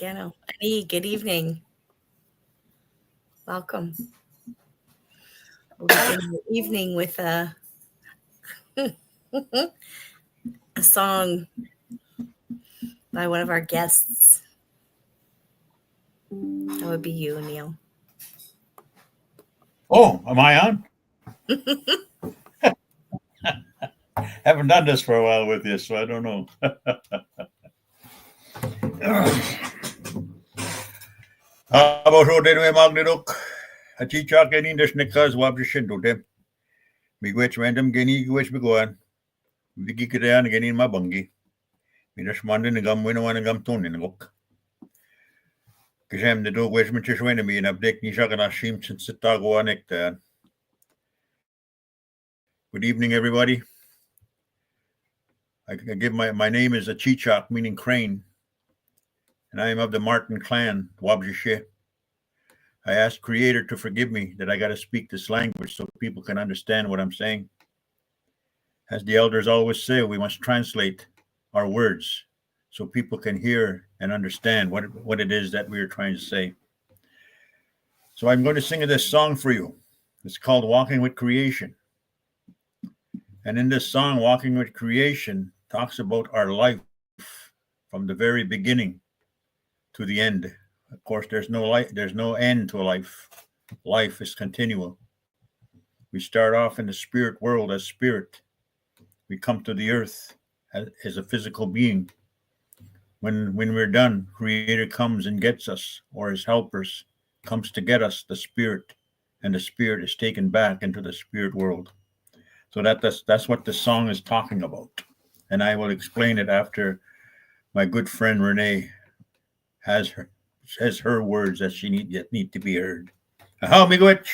Annie, good evening. Welcome. We'll begin the evening with a song by one of our guests. That would be you, Neil. Oh, am I on? Haven't done this for a while with you, so I don't know. About Haudenosaunee Magniduk, a teacher getting the snickers, wabshin to them. Miigwech random geni gwech biguan. Viki kirean getting my bungi. Minas mandin gum winnow and gum tone in the book. Kisham the dog wech mitch enemy and update Nishakana shim since the tago nectar. Good evening, everybody. I give my name is a Chichak, meaning crane, and I am of the Martin clan, Wabjishe. I ask Creator to forgive me that I got to speak this language so people can understand what I'm saying. As the elders always say, we must translate our words so people can hear and understand what it is that we are trying to say. So I'm going to sing this song for you. It's called Walking with Creation. And in this song, Walking with Creation talks about our life from the very beginning to the end. Of course, there's no end to life. Life is continual. We start off in the spirit world as spirit. We come to the earth as a physical being. When we're done, Creator comes and gets us, or his helpers comes to get us, the spirit, and the spirit is taken back into the spirit world. So that's what the song is talking about. And I will explain it after my good friend Renee says her words that need to be heard. How miigwech?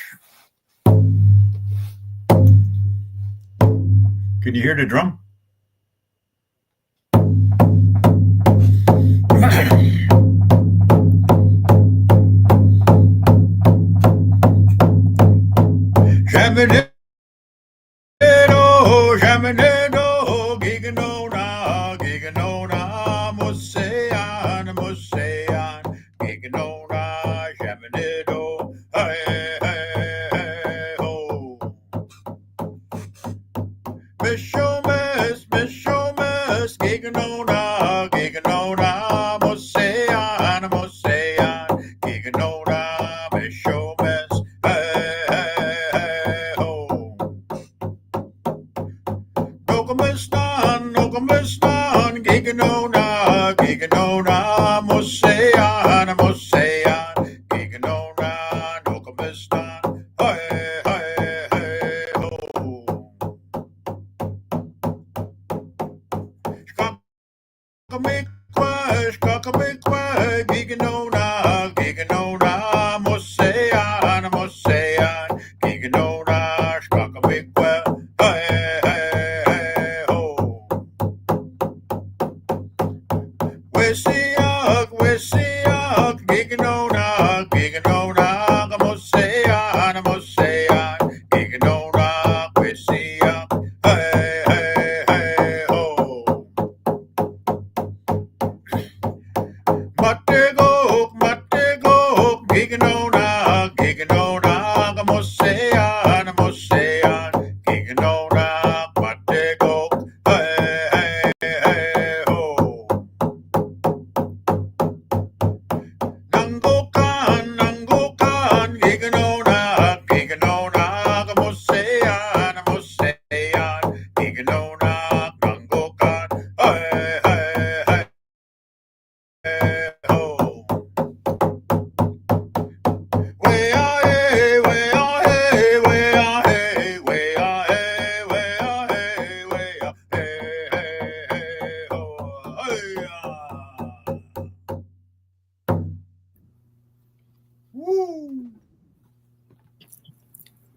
Can you hear the drum?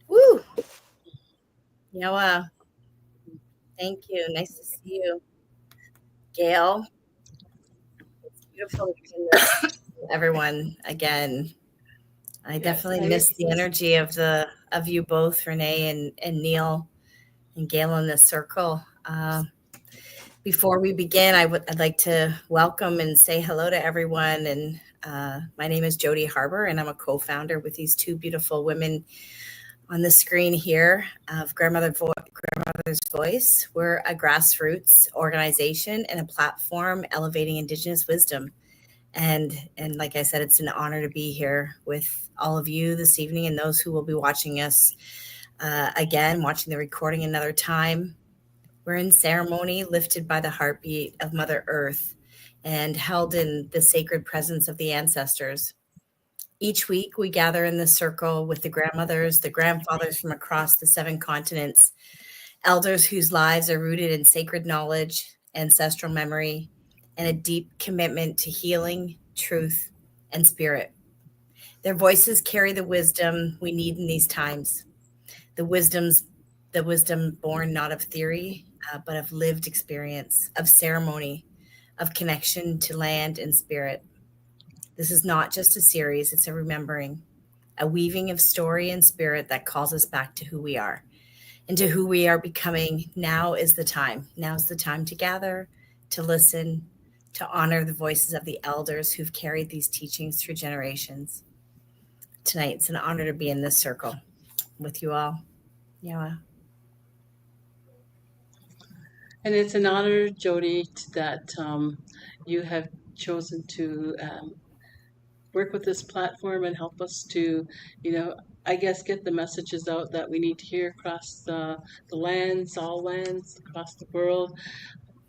Woo! Yawa. Thank you. Nice to see you. Gail. It's beautiful to be with everyone again. I definitely miss the energy of you both, Renee and Neil and Gail in this circle. Before we begin, I'd like to welcome and say hello to everyone. And my name is Jody Harbour, and I'm a co-founder with these two beautiful women on the screen here of Grandmother's Voice. We're a grassroots organization and a platform elevating Indigenous wisdom. And like I said, it's an honor to be here with all of you this evening and those who will be watching us again, watching the recording another time. We're in ceremony lifted by the heartbeat of Mother Earth and held in the sacred presence of the ancestors. Each week, we gather in the circle with the grandmothers, the grandfathers from across the 7 continents, elders whose lives are rooted in sacred knowledge, ancestral memory, and a deep commitment to healing, truth, and spirit. Their voices carry the wisdom we need in these times. The wisdom born not of theory, but of lived experience, of ceremony, of connection to land and spirit. This is not just a series, it's a remembering, a weaving of story and spirit that calls us back to who we are and to who we are becoming. Now is the time. Now's the time to gather, to listen, to honor the voices of the elders who've carried these teachings through generations. Tonight, it's an honor to be in this circle with you all. Yeah. And it's an honor, Jody, that you have chosen to work with this platform and help us to, I guess, get the messages out that we need to hear across the lands, all lands, across the world.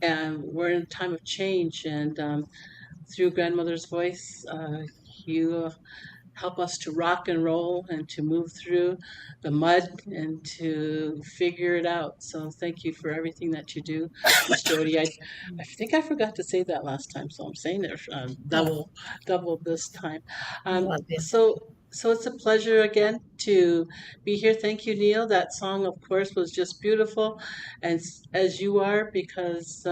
And we're in a time of change, and through Grandmother's Voice, you help us to rock and roll and to move through the mud and to figure it out. So thank you for everything that you do, Miss Jody. I think I forgot to say that last time, so I'm saying it double this time. So it's a pleasure again to be here. Thank you, Neil. That song, of course, was just beautiful, and as you are, because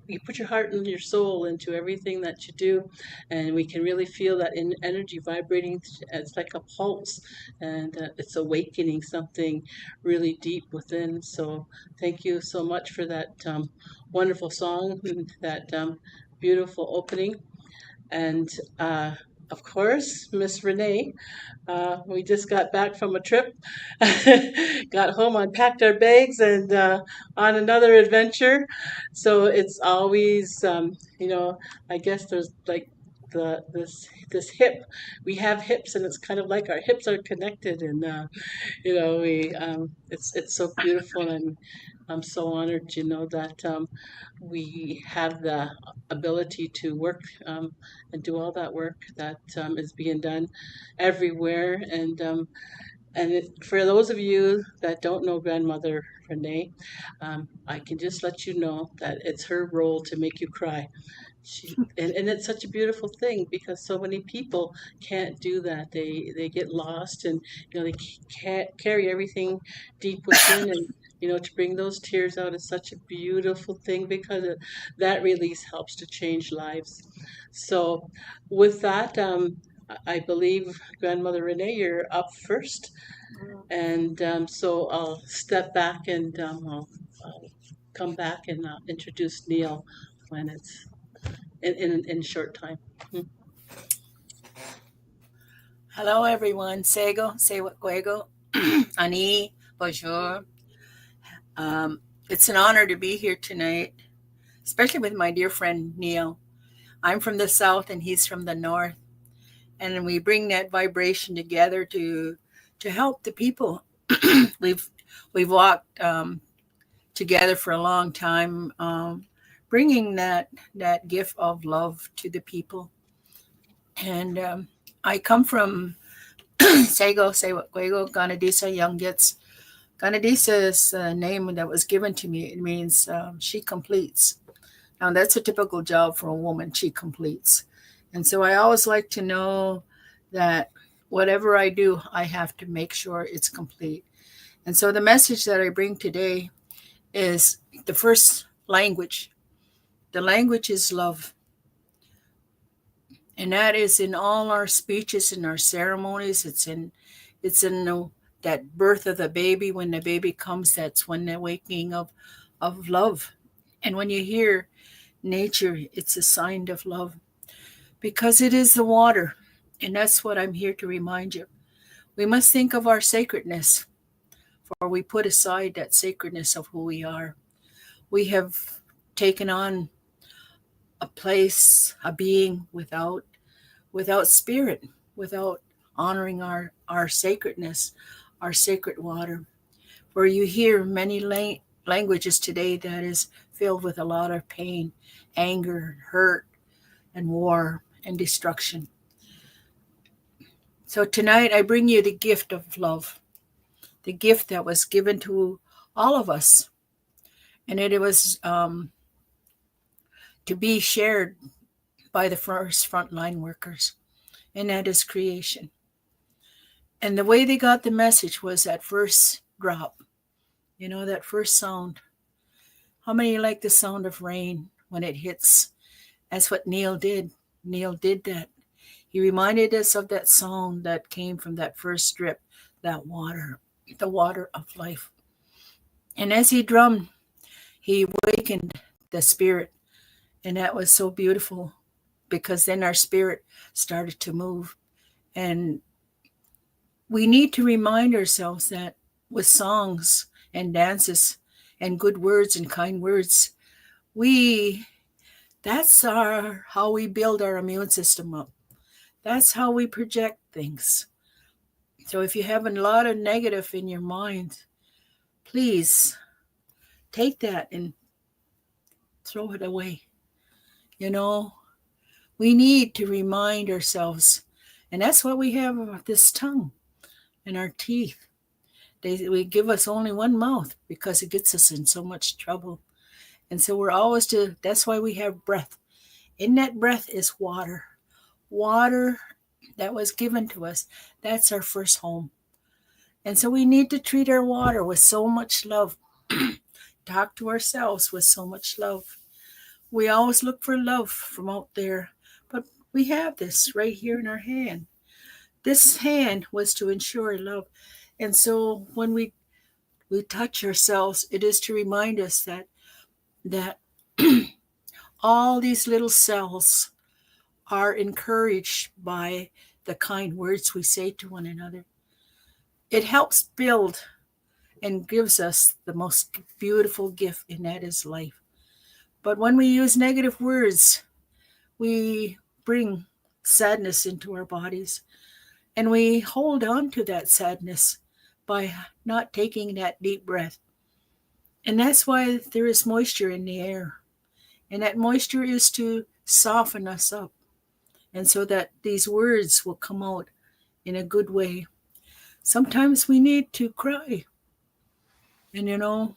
you put your heart and your soul into everything that you do, and we can really feel that in energy vibrating. It's like a pulse, and it's awakening something really deep within. So thank you so much for that wonderful song and that beautiful opening. And of course, Miss Renee, we just got back from a trip, got home, unpacked our bags, and on another adventure. So it's always, I guess there's like this hip. We have hips, and it's kind of like our hips are connected, and we it's so beautiful, and I'm so honored, that we have the ability to work and do all that work that is being done everywhere. For those of you that don't know Grandmother Renee, I can just let you know that it's her role to make you cry. And it's such a beautiful thing because so many people can't do that. They get lost, and they can't carry everything deep within, and to bring those tears out is such a beautiful thing because that release helps to change lives. So with that, I believe Grandmother Renee, you're up first, and so I'll step back, and I'll come back and introduce Neil when it's in short time. Hello, everyone. Sego, Sewakwego, Ani, bonjour. It's an honor to be here tonight, especially with my dear friend Neil. I'm from the south and he's from the north, and we bring that vibration together to help the people. we've walked together for a long time, bringing that gift of love to the people. And I come from Sego, Sewakwego, Ganadisa, Youngits. Ganadisa is a name that was given to me. It means she completes. Now, that's a typical job for a woman, she completes. And so I always like to know that whatever I do, I have to make sure it's complete. And so the message that I bring today is the first language. The language is love. And that is in all our speeches, in our ceremonies. It's in that birth of the baby. When the baby comes, that's when the awakening of love. And when you hear nature, it's a sign of love because it is the water. And that's what I'm here to remind you. We must think of our sacredness, for we put aside that sacredness of who we are. We have taken on a place, a being without spirit, without honoring our sacredness, our sacred water. Where you hear many languages today that is filled with a lot of pain, anger, hurt, and war and destruction. So tonight I bring you the gift of love, the gift that was given to all of us. And it was to be shared by the first frontline workers, and that is creation. And the way they got the message was that first drop, that first sound. How many like the sound of rain when it hits? That's what Neil did. Neil did that. He reminded us of that sound that came from that first drip, that water, the water of life. And as he drummed, he awakened the spirit. And that was so beautiful because then our spirit started to move. And we need to remind ourselves that with songs and dances and good words and kind words, that's how we build our immune system up. That's how we project things. So if you have a lot of negative in your mind, please take that and throw it away. We need to remind ourselves, and that's why we have this tongue and our teeth. We give us only one mouth because it gets us in so much trouble. And so that's why we have breath. In that breath is water. Water that was given to us. That's our first home. And so we need to treat our water with so much love. Talk to ourselves with so much love. We always look for love from out there, but we have this right here in our hand. This hand was to ensure love. And so when we touch ourselves, it is to remind us that all these little cells are encouraged by the kind words we say to one another. It helps build and gives us the most beautiful gift, and that is life. But when we use negative words, we bring sadness into our bodies, and we hold on to that sadness by not taking that deep breath. And that's why there is moisture in the air. And that moisture is to soften us up. And so that these words will come out in a good way. Sometimes we need to cry. And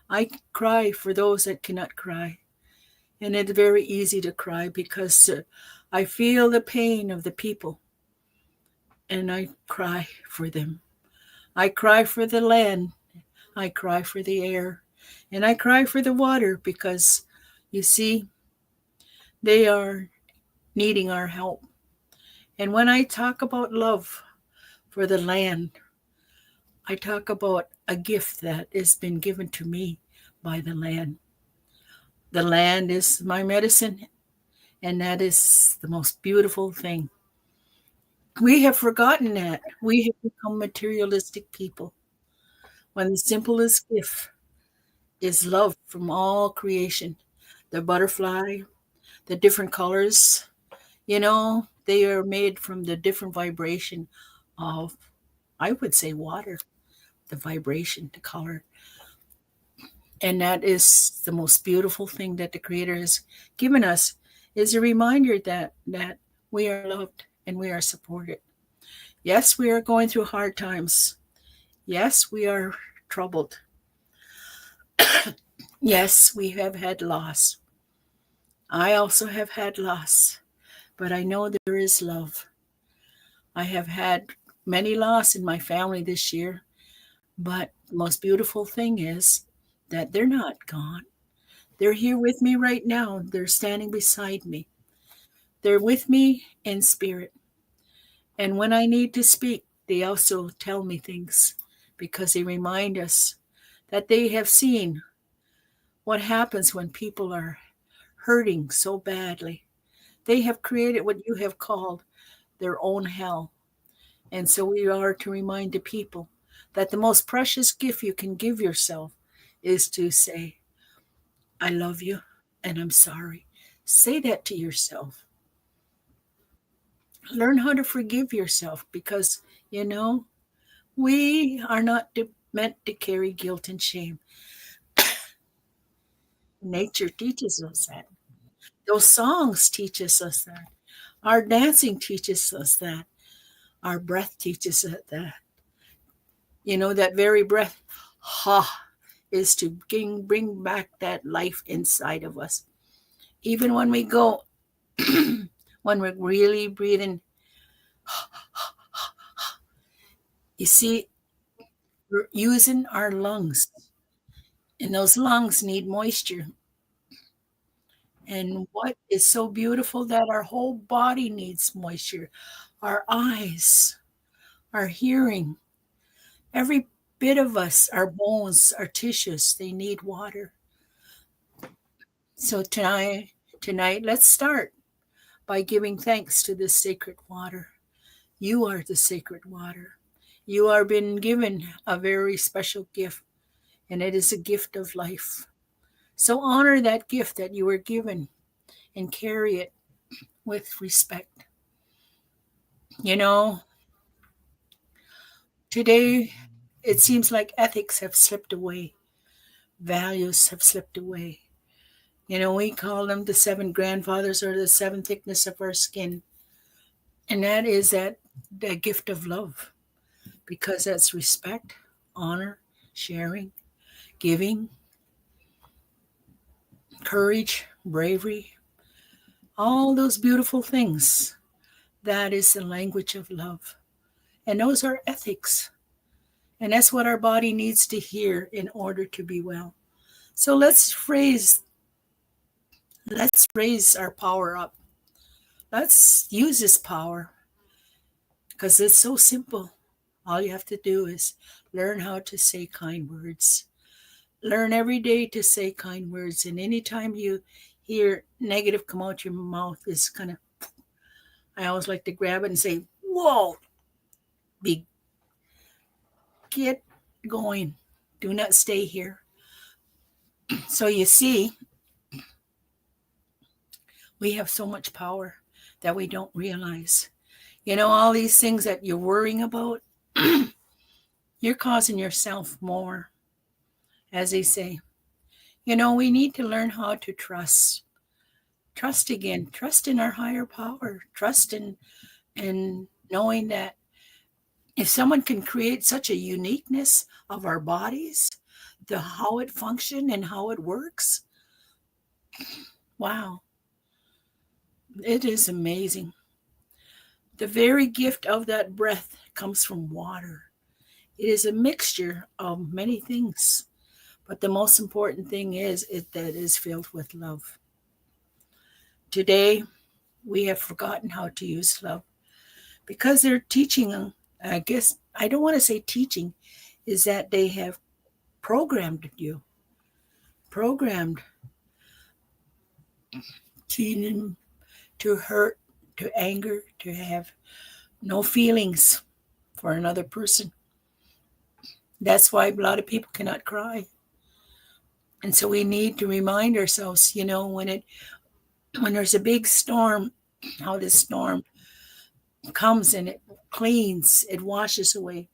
I cry for those that cannot cry. And it's very easy to cry because I feel the pain of the people. And I cry for them. I cry for the land. I cry for the air. And I cry for the water because, you see, they are needing our help. And when I talk about love for the land, I talk about a gift that has been given to me by the land. The land is my medicine, and that is the most beautiful thing. We have forgotten that. We have become materialistic people. When the simplest gift is love from all creation, the butterfly, the different colors, they are made from the different vibration of, I would say, water, the vibration, the color. And that is the most beautiful thing that the Creator has given us, is a reminder that we are loved and we are supported. Yes, we are going through hard times. Yes, we are troubled. Yes, we have had loss. I also have had loss, but I know there is love. I have had many loss in my family this year, but the most beautiful thing is that they're not gone. They're here with me right now. They're standing beside me. They're with me in spirit. And when I need to speak, they also tell me things because they remind us that they have seen what happens when people are hurting so badly. They have created what you have called their own hell. And so we are to remind the people that the most precious gift you can give yourself is to say, I love you and I'm sorry. Say that to yourself. Learn how to forgive yourself because, we are not meant to carry guilt and shame. Nature teaches us that. Those songs teaches us that. Our dancing teaches us that. Our breath teaches us that. That very breath, ha, is to bring back that life inside of us. Even when we go, when we're really breathing, you see, we're using our lungs, and those lungs need moisture. And what is so beautiful that our whole body needs moisture. Our eyes, our hearing, every bit of us, our bones, our tissues, they need water. So tonight, let's start by giving thanks to this sacred water. You are the sacred water. You are been given a very special gift, and it is a gift of life. So honor that gift that you were given and carry it with respect. Today it seems like ethics have slipped away, values have slipped away. We call them the seven grandfathers or the seven thickness of our skin. And that is that gift of love, because that's respect, honor, sharing, giving, courage, bravery, all those beautiful things. That is the language of love. And those are ethics. And that's what our body needs to hear in order to be well. So let's raise our power up. Let's use this power because it's so simple. All you have to do is learn how to say kind words. Learn every day to say kind words. And anytime you hear negative come out your mouth, it's kind of, I always like to grab it and say, whoa, get going. Do not stay here. So you see, we have so much power that we don't realize. All these things that you're worrying about, you're causing yourself more, as they say. We need to learn how to trust. Trust again. Trust in our higher power. Trust in knowing that if someone can create such a uniqueness of our bodies, how it functions and how it works, wow, it is amazing. The very gift of that breath comes from water. It is a mixture of many things, but the most important thing is that it is filled with love. Today, we have forgotten how to use love because they're teaching, I guess, I don't want to say teaching, is that they have programmed you, to hurt, to anger, to have no feelings for another person. That's why a lot of people cannot cry. And so we need to remind ourselves, when there's a big storm, how this storm comes and it cleans, it washes away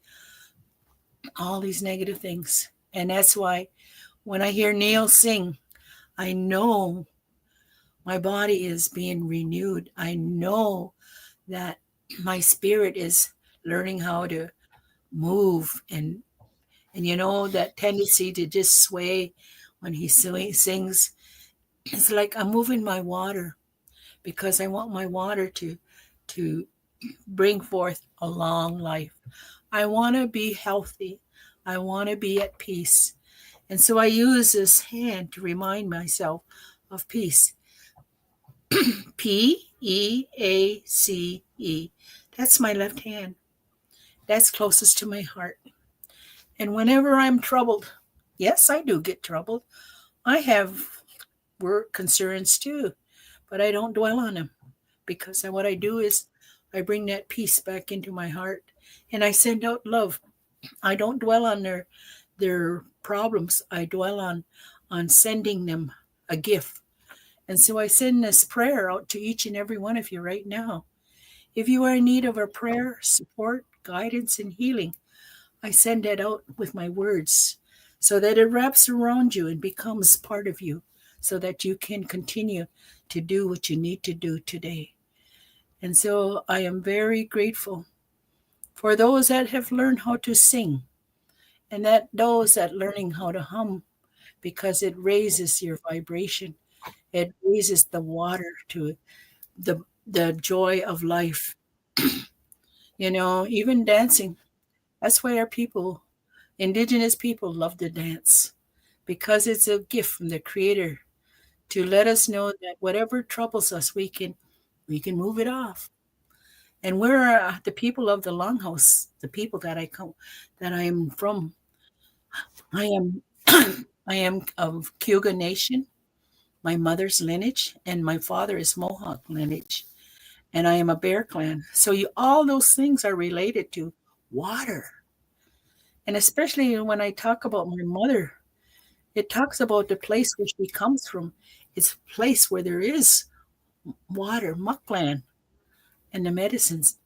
all these negative things. And that's why when I hear Neil sing, I know my body is being renewed. I know that my spirit is learning how to move and that tendency to just sway when he sings. It's like I'm moving my water because I want my water to bring forth a long life. I want to be healthy. I want to be at peace. And so I use this hand to remind myself of peace. P-E-A-C-E. That's my left hand. That's closest to my heart. And whenever I'm troubled, yes, I do get troubled. I have work concerns too, but I don't dwell on them because what I do is I bring that peace back into my heart and I send out love. I don't dwell on their problems. I dwell on sending them a gift. And so I send this prayer out to each and every one of you right now. If you are in need of a prayer, support, guidance, and healing, I send it out with my words so that it wraps around you and becomes part of you so that you can continue to do what you need to do today. And so I am very grateful for those that have learned how to sing and that those that learning how to hum because it raises your vibration. It raises the water to the joy of life. Even dancing. That's why our people, indigenous people, love to dance because it's a gift from the Creator to let us know that whatever troubles us, we can move it off. And we're the people of the Longhouse, the people that I am from. I am I am of Cayuga Nation, my mother's lineage, and my father is Mohawk lineage, and I am a Bear Clan. So all those things are related to water. And especially when I talk about my mother, it talks about the place where she comes from. It's a place where there is water, muckland, and the medicines.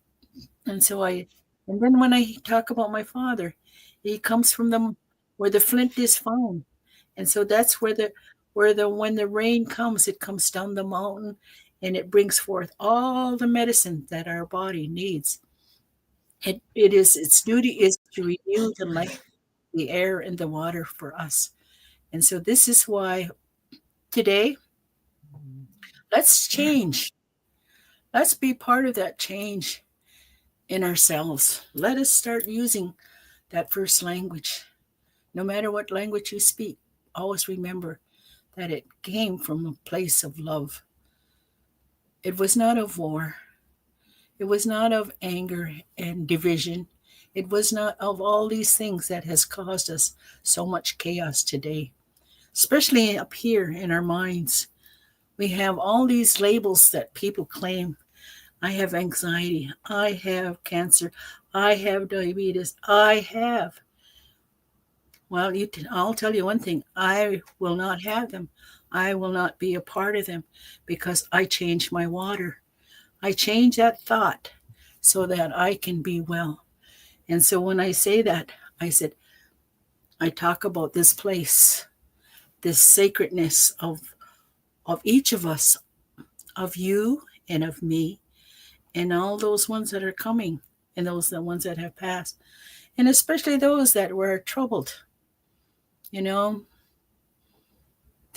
And then when I talk about my father, he comes from where the flint is found. And so that's when the rain comes, it comes down the mountain and it brings forth all the medicine that our body needs. Its duty is to renew the life, the air, and the water for us. And so this is why today, let's change. Let's be part of that change in ourselves. Let us start using that first language. No matter what language you speak, always remember that it came from a place of love. It was not of war. It was not of anger and division. It was not of all these things that has caused us so much chaos today, especially up here in our minds. We have all these labels that people claim. I have anxiety. I have cancer. I have diabetes. Well, I'll tell you one thing. I will not have them. I will not be a part of them because I changed my water. I changed that thought so that I can be well. And so when I say that, I talk about this place, this sacredness of each of us, of you and of me, and all those ones that are coming, and the ones that have passed, and especially those that were troubled. The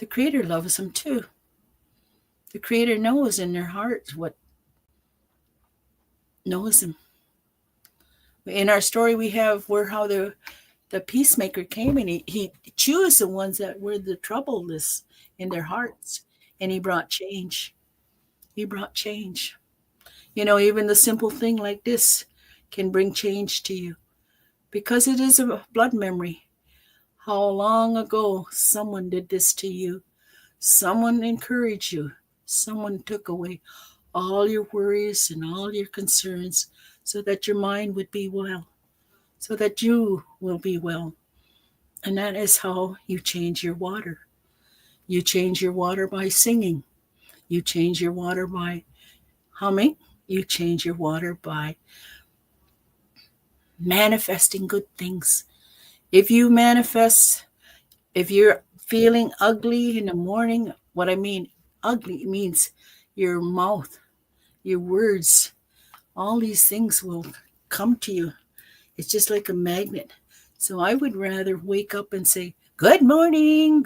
Creator loves them too. The Creator knows in their hearts what knows them. In our story, we have how the peacemaker came and he chose the ones that were the troubleless in their hearts, and he brought change. He brought change. Even the simple thing like this can bring change to you because it is a blood memory. How long ago someone did this to you? Someone encouraged you. Someone took away all your worries and all your concerns so that your mind would be well, so that you will be well. And that is how you change your water. You change your water by singing. You change your water by humming. You change your water by manifesting good things. If you're feeling ugly in the morning, what I mean ugly means your mouth, your words, all these things will come to you. It's just like a magnet. So I would rather wake up and say, good morning,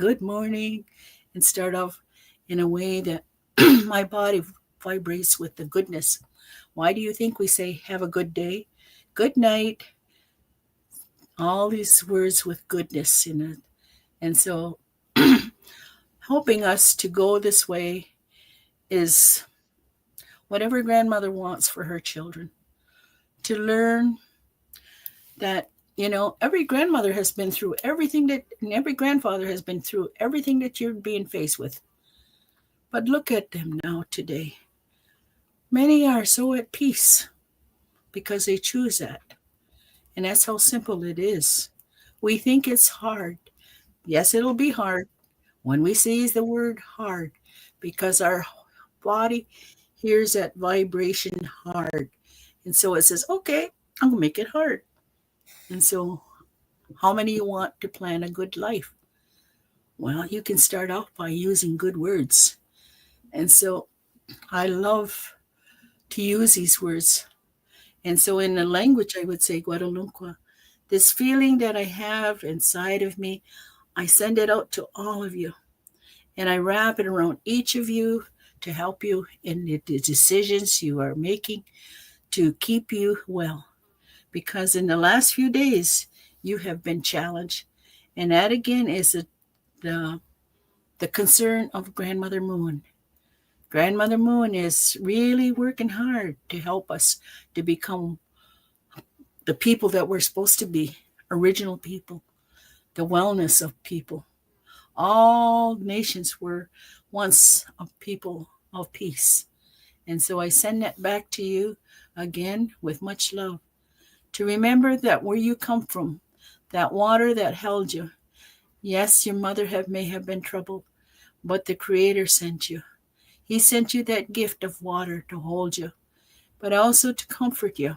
and start off in a way that my body vibrates with the goodness. Why do you think we say, have a good day, good night? All these words with goodness in it. And so helping us to go this way is whatever grandmother wants for her children, to learn that You know, every grandmother has been through everything that, and every grandfather has been through everything that you're being faced with. But look at them now today. Many are so at peace because they choose that. And that's how simple it is. We think it's hard. Yes, it'll be hard when we see the word hard because our body hears that vibration hard. And so it says, okay, I'm going to make it hard. And so, how many you want to plan a good life? Well, you can start off by using good words. And so, I love to use these words. And so, in the language, I would say Guadalupe. This feeling that I have inside of me, I send it out to all of you. And I wrap it around each of you to help you in the decisions you are making to keep you well. Because in the last few days, you have been challenged. And that again is the concern of Grandmother Moon. Grandmother Moon is really working hard to help us to become the people that we're supposed to be, original people, the wellness of people. All nations were once a people of peace. And so I send that back to you again with much love. To remember that where you come from, that water that held you. Yes, your mother may have been troubled, but the Creator sent you. He sent you that gift of water to hold you, but also to comfort you.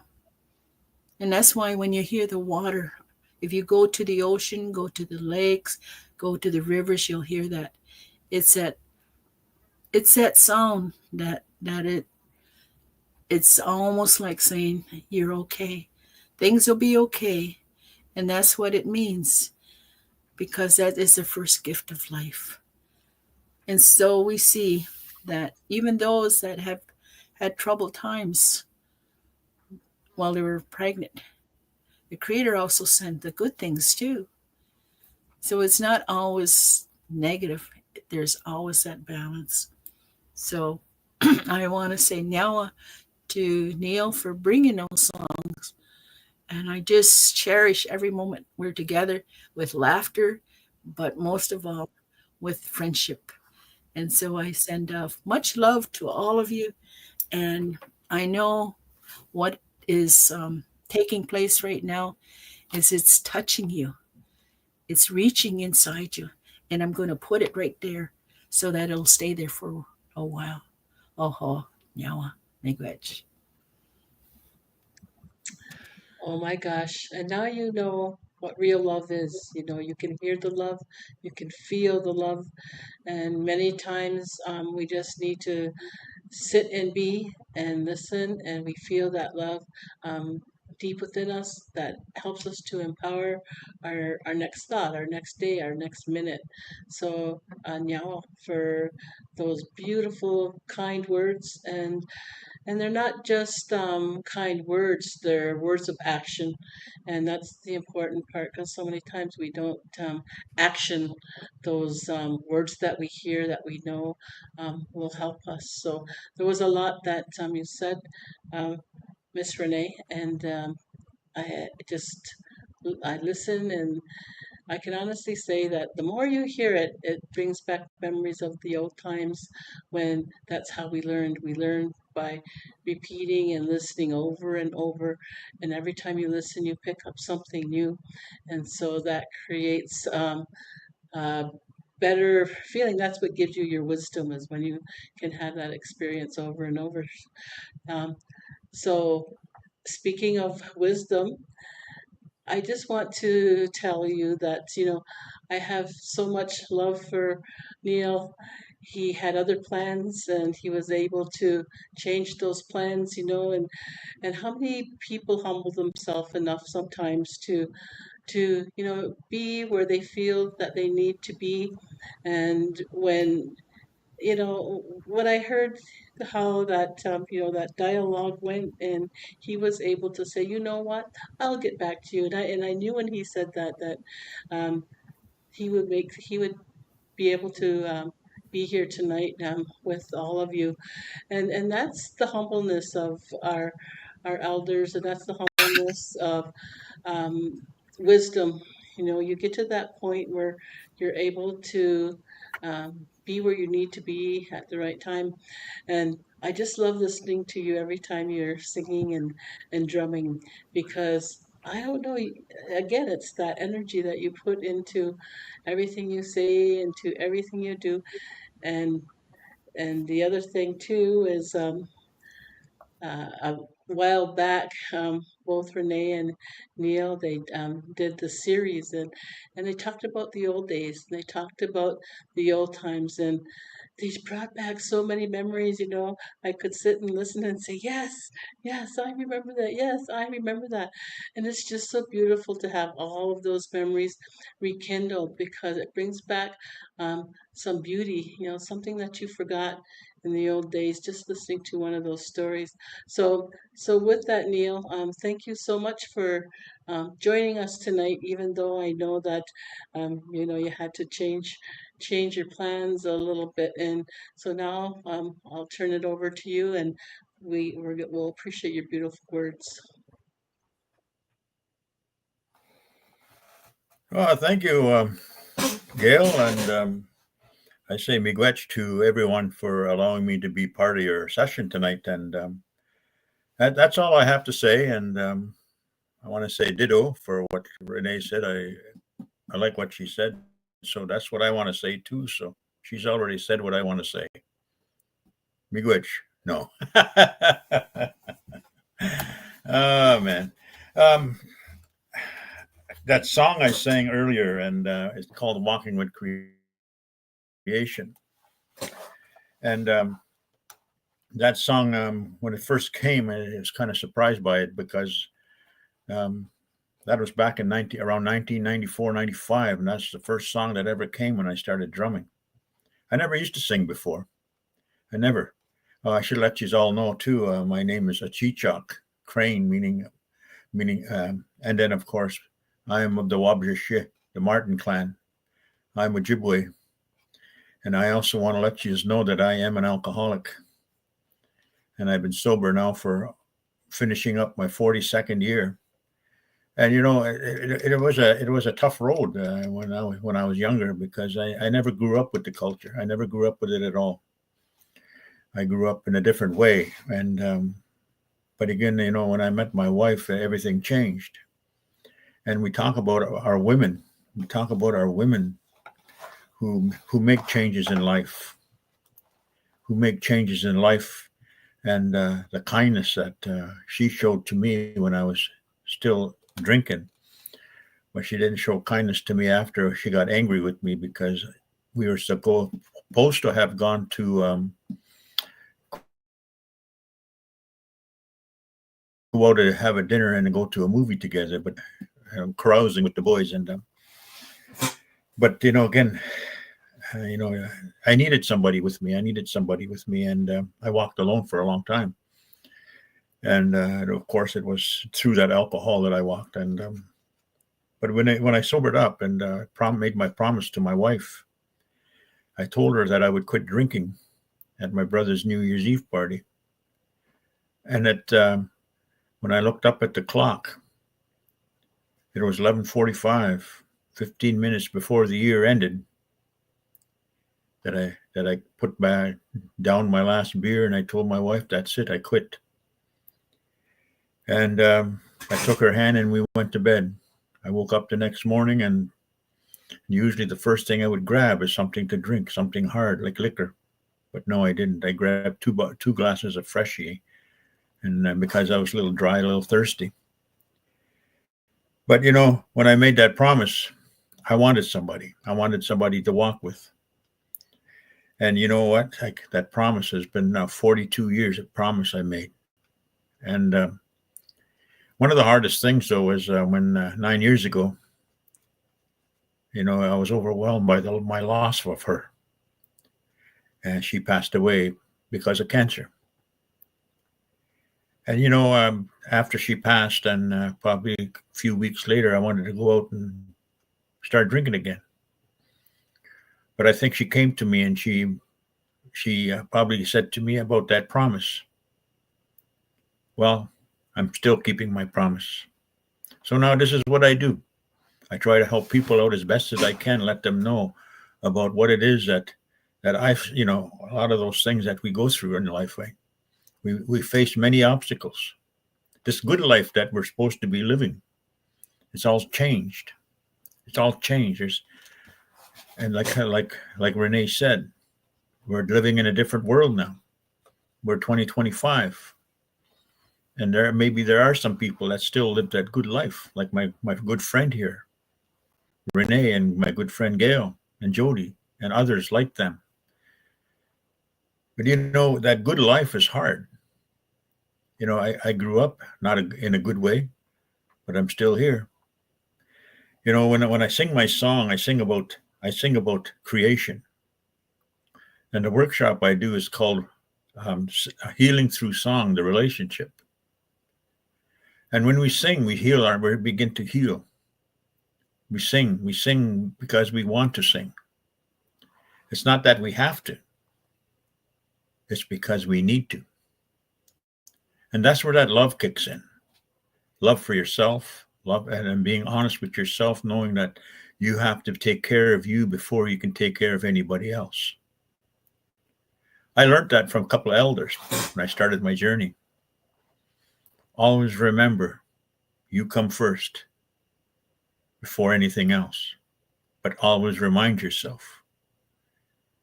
And that's why when you hear the water, if you go to the ocean, go to the lakes, go to the rivers, you'll hear that. It's that sound it's almost like saying you're okay. Things will be okay. And that's what it means, because that is the first gift of life. And so we see that even those that have had troubled times while they were pregnant, the Creator also sent the good things too. So it's not always negative, there's always that balance. So I want to say now to Neil for bringing those songs. And I just cherish every moment we're together with laughter, but most of all with friendship. And so I send much love to all of you. And I know what is taking place right now is it's touching you. It's reaching inside you. And I'm going to put it right there so that it'll stay there for a while. Oho, nyawa, miigwech. Oh my gosh. And now you know what real love is. You know, you can hear the love, you can feel the love. And many times we just need to sit and be and listen, and we feel that love deep within us that helps us to empower our next thought, our next day, our next minute. So, Nyao, for those beautiful, kind words, and they're not just kind words, they're words of action. And that's the important part, because so many times we don't action those words that we hear, that we know will help us. So there was a lot that you said, um, Miss Renee, and I just I listen, and I can honestly say that the more you hear it, it brings back memories of the old times when that's how we learned. We learned by repeating and listening over and over. And every time you listen, you pick up something new. And so that creates a better feeling. That's what gives you your wisdom, is when you can have that experience over and over. Um, so, speaking of wisdom, I just want to tell you that, I have so much love for Neil. He had other plans and he was able to change those plans, and how many people humble themselves enough sometimes to be where they feel that they need to be. And when I heard how that dialogue went, and he was able to say, you know what, I'll get back to you. And I knew when he said that um, he would be able to be here tonight with all of you. And that's the humbleness of our elders, and that's the humbleness of um, wisdom. You get to that point where you're able to be where you need to be at the right time. And I just love listening to you every time you're singing and drumming, because I don't know, again, it's that energy that you put into everything you say, into everything you do. And the other thing too is a while back, both Renee and Neil, they did the series, and they talked about the old days, and they talked about the old times, and they brought back so many memories. I could sit and listen and say, yes, yes, I remember that. Yes, I remember that. And it's just so beautiful to have all of those memories rekindled, because it brings back some beauty, something that you forgot in the old days, just listening to one of those stories. So with that, Neil, thank you so much for joining us tonight, even though I know that, you had to change your plans a little bit. And so now I'll turn it over to you, and we'll appreciate your beautiful words. Oh, thank you, Gail, and I say miigwech to everyone for allowing me to be part of your session tonight. And that's all I have to say. And I want to say ditto for what Renee said. I like what she said. So that's what I want to say too. So she's already said what I want to say. Miigwech. No. Oh, man. That song I sang earlier, and it's called Walking with Creation. And that song, when it first came, I was kind of surprised by it, because that was back in around 1994, 95, and that's the first song that ever came when I started drumming. I never used to sing before. I never. I should let you all know too. My name is Achichok Crane, meaning, and then of course I am of the Wabjashe, the Martin clan. I'm Ojibwe, and I also want to let you know that I am an alcoholic, and I've been sober now for finishing up my 42nd year. And it was a tough road when I was younger, because I never grew up with the culture. I never grew up with it at all. I grew up in a different way, and but again, when I met my wife, everything changed. And we talk about our women. We talk about our women who make changes in life, and the kindness that she showed to me when I was still drinking. But she didn't show kindness to me after she got angry with me, because we were supposed to have gone to go out to have a dinner and go to a movie together, but carousing with the boys. And but again, I needed somebody with me. And I walked alone for a long time. And of course, it was through that alcohol that I walked. And but when I sobered up and made my promise to my wife, I told her that I would quit drinking at my brother's New Year's Eve party. And that when I looked up at the clock, it was 11:45, 15 minutes before the year ended, that I put back down my last beer, and I told my wife, that's it, I quit. And I took her hand and we went to bed. I woke up the next morning, and usually the first thing I would grab is something to drink, something hard like liquor. But no, I didn't. I grabbed two glasses of Freshie, and because I was a little dry, a little thirsty. But when I made that promise, I wanted somebody. I wanted somebody to walk with. And you know what? That promise has been now 42 years, a promise I made. And one of the hardest things, though, is when 9 years ago, I was overwhelmed by my loss of her. And she passed away because of cancer. And, after she passed, and probably a few weeks later, I wanted to go out and start drinking again. But I think she came to me, and she probably said to me about that promise. Well, I'm still keeping my promise. So now this is what I do. I try to help people out as best as I can, let them know about what it is that I've, a lot of those things that we go through in life, right? We face many obstacles. This good life that we're supposed to be living, it's all changed. It's all changed. And like Renee said, we're living in a different world now. We're 2025. And there are some people that still live that good life, like my good friend here, Renee, and my good friend Gail and Jody and others like them. But that good life is hard. I grew up not in a good way, but I'm still here. When I sing my song, I sing about creation. And the workshop I do is called Healing Through Song, the Relationship. And when we sing, we begin to heal. We sing because we want to sing. It's not that we have to. It's because we need to. And that's where that love kicks in. Love for yourself, love and being honest with yourself, knowing that you have to take care of you before you can take care of anybody else. I learned that from a couple of elders when I started my journey. Always remember, you come first before anything else. But always remind yourself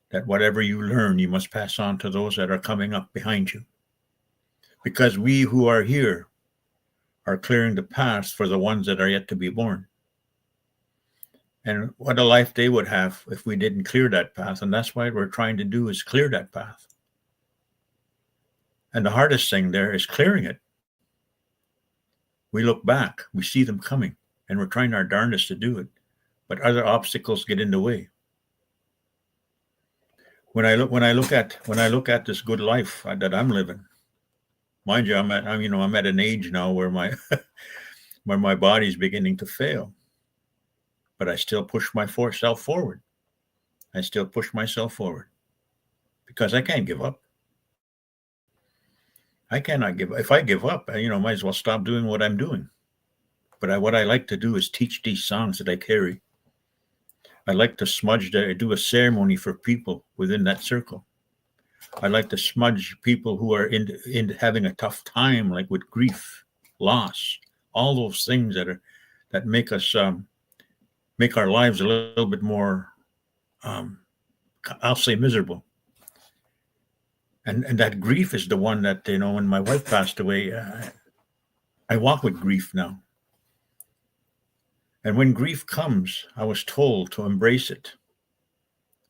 that whatever you learn, you must pass on to those that are coming up behind you. Because we who are here are clearing the path for the ones that are yet to be born. And what a life they would have if we didn't clear that path. And that's what we're trying to do, is clear that path. And the hardest thing there is clearing it. We look back, we see them coming, and we're trying our darndest to do it. But other obstacles get in the way. When I look at this good life that I'm living, mind you, I'm at an age now where my body's beginning to fail. But I still push myself forward. I still push myself forward because I can't give up. I cannot give up. If I give up, might as well stop doing what I'm doing. But what I like to do is teach these songs that I carry. I like to smudge, do a ceremony for people within that circle. I like to smudge people who are in having a tough time, like with grief, loss, all those things that make us make our lives a little bit more, I'll say, miserable. And that grief is the one that, when my wife passed away, I walk with grief now. And when grief comes, I was told to embrace it.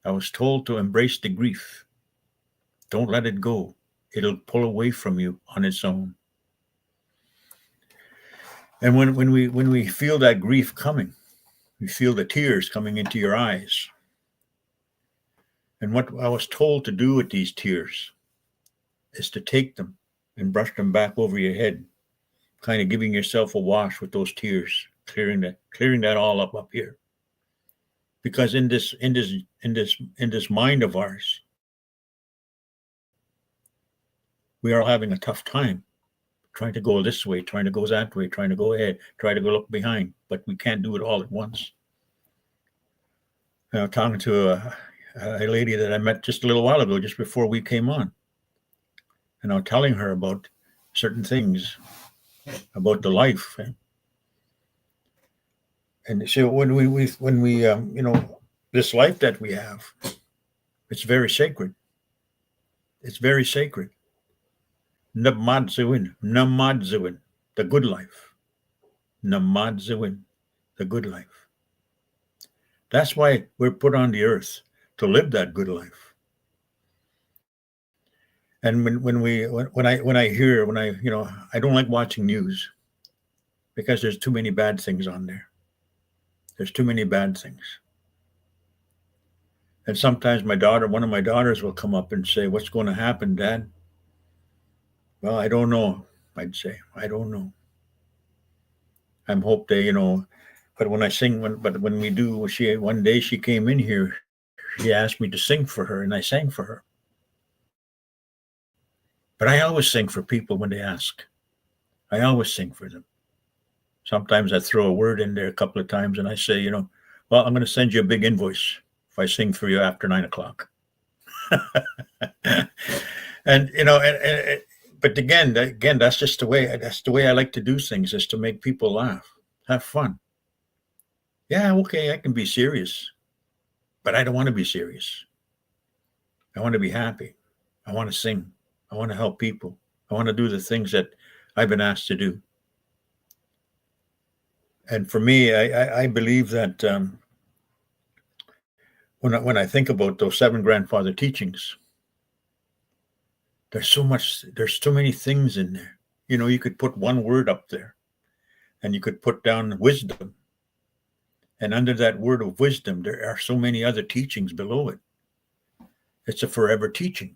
I was told to embrace the grief. Don't let it go. It'll pull away from you on its own. And when we feel that grief coming, we feel the tears coming into your eyes. And what I was told to do with these tears is to take them and brush them back over your head, kind of giving yourself a wash with those tears, clearing that all up here. Because in this mind of ours, we are having a tough time trying to go this way, trying to go that way, trying to go ahead, trying to go look behind, but we can't do it all at once. I'm talking to a lady that I met just a little while ago, just before we came on. And I'm telling her about certain things, about the life. And so when we this life that we have, it's very sacred. It's very sacred. Namadzewin, the good life. Namadzewin, the good life. That's why we're put on the earth, to live that good life. And I don't like watching news because there's too many bad things on there. There's too many bad things. And sometimes one of my daughters will come up and say, "What's going to happen, Dad?" Well, I don't know. I'd say, I don't know. I'm hope they, but when I sing, when we do, one day she came in here, she asked me to sing for her, and I sang for her. But I always sing for people when they ask. I always sing for them. Sometimes I throw a word in there a couple of times and I say, well, I'm going to send you a big invoice if I sing for you after 9 o'clock. And, but again, that's just the way I like to do things, is to make people laugh, have fun. Yeah, okay, I can be serious, but I don't want to be serious. I want to be happy. I want to sing. I want to help people. I want to do the things that I've been asked to do. And for me, I believe that when I think about those 7 grandfather teachings, there's so many things in there. You could put one word up there and you could put down wisdom. And under that word of wisdom, there are so many other teachings below it. It's a forever teaching.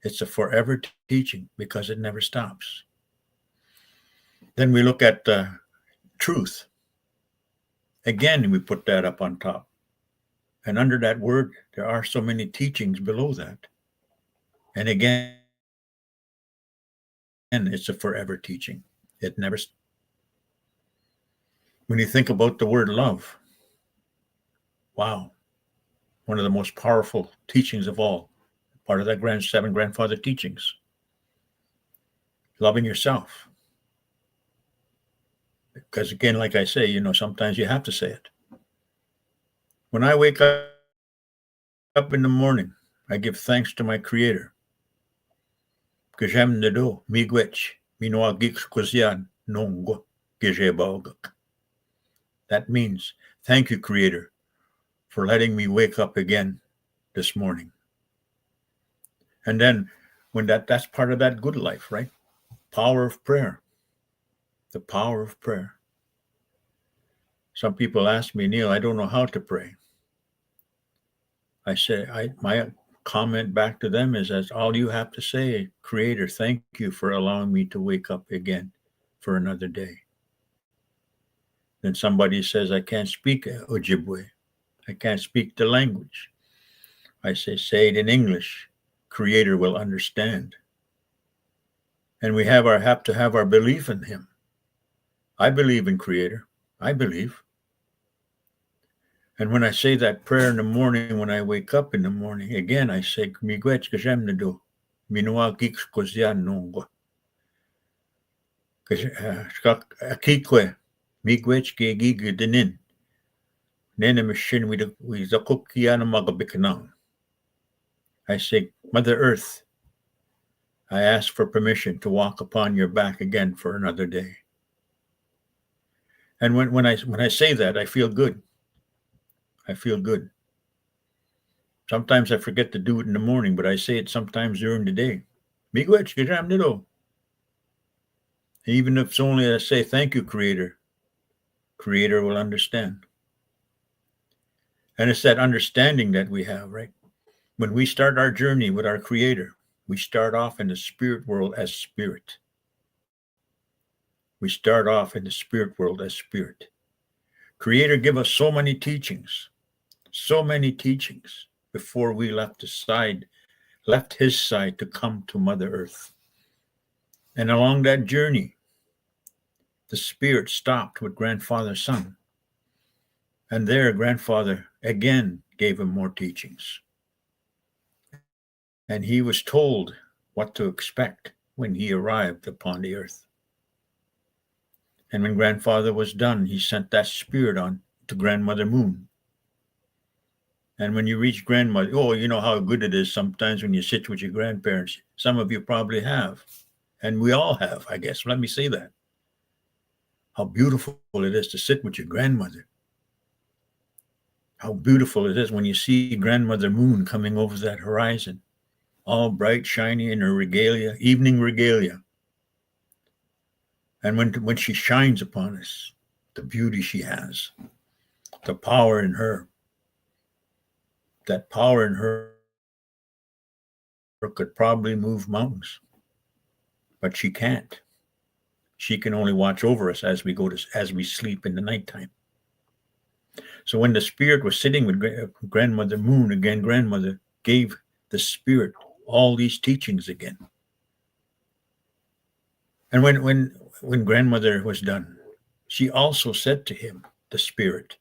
It's a forever teaching because it never stops. Then we look at truth. Again, we put that up on top. And under that word, there are so many teachings below that. And again, it's a forever teaching. It never stops. When you think about the word love, wow, one of the most powerful teachings of all, part of that 7 grandfather teachings. Loving yourself. Because again, like I say, sometimes you have to say it. When I wake up in the morning, I give thanks to my Creator. That means, thank you, Creator, for letting me wake up again this morning. And then when that's part of that good life, right? Power of prayer. The power of prayer. Some people ask me, Neil, I don't know how to pray. I say, my comment back to them is, that's all you have to say, Creator, thank you for allowing me to wake up again for another day. Then somebody says, I can't speak Ojibwe. I can't speak the language. I say it in English. Creator will understand. And we have to have our belief in Him. I believe in Creator. I believe. And when I say that prayer in the morning, when I wake up in the morning, again, I say, Miigwech Kajamnado, Minua Giks Kozian Nongo. Akikwe, Miigwech Gigi Denin. Nene Machine with the Kukiana Magabikanang. I say, Mother Earth, I ask for permission to walk upon your back again for another day. And when I say that, I feel good. I feel good. Sometimes I forget to do it in the morning, but I say it sometimes during the day. Even if it's only I say, thank you, Creator. Creator will understand. And it's that understanding that we have, right? When we start our journey with our Creator, we start off in the spirit world as spirit. We start off in the spirit world as spirit. Creator give us so many teachings before we left His side to come to Mother Earth. And along that journey, the spirit stopped with Grandfather's son. And there, Grandfather again gave him more teachings. And he was told what to expect when he arrived upon the earth. And when Grandfather was done, he sent that spirit on to Grandmother Moon. And when you reach Grandmother, you know how good it is sometimes when you sit with your grandparents. Some of you probably have. And we all have, I guess. Let me say that. How beautiful it is to sit with your grandmother. How beautiful it is when you see Grandmother Moon coming over that horizon. All bright, shiny in her regalia, evening regalia. And when she shines upon us, the beauty she has, the power in her, that power in her could probably move mountains, but she can't. She can only watch over us as we sleep in the nighttime. So when the spirit was sitting with Grandmother Moon, again, Grandmother gave the spirit all these teachings again. And when Grandmother was done, she also said to him, the spirit,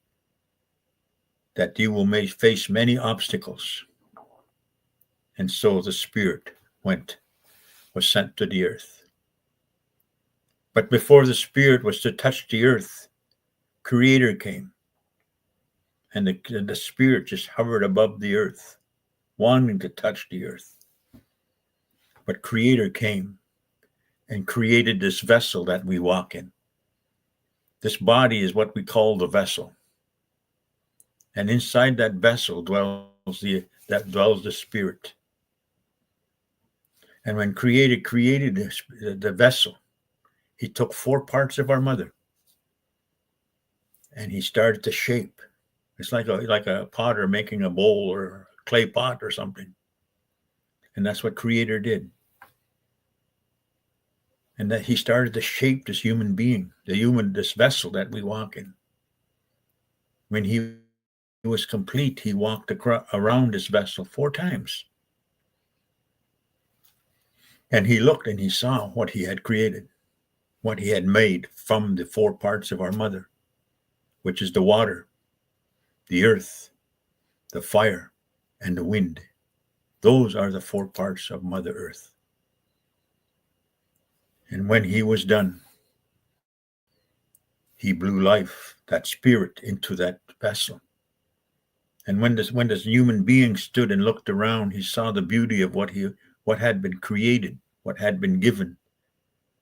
that you will face many obstacles. And so the spirit was sent to the earth. But before the spirit was to touch the earth, Creator came. And the spirit just hovered above the earth, wanting to touch the earth. But Creator came and created this vessel that we walk in. This body is what we call the vessel. And inside that vessel dwells the spirit. And when Creator created the vessel, he took 4 parts of our mother and he started to shape. It's like a potter making a bowl or a clay pot or something. And that's what Creator did. And that he started to shape this human being, this vessel that we walk in. When he was complete, he walked around this vessel 4 times. And he looked and he saw what he had created, what he had made from the 4 parts of our mother, which is the water, the earth, the fire, and the wind. Those are the 4 parts of Mother Earth. And when he was done, he blew life, that spirit, into that vessel. And when this human being stood and looked around, he saw the beauty of what had been created, what had been given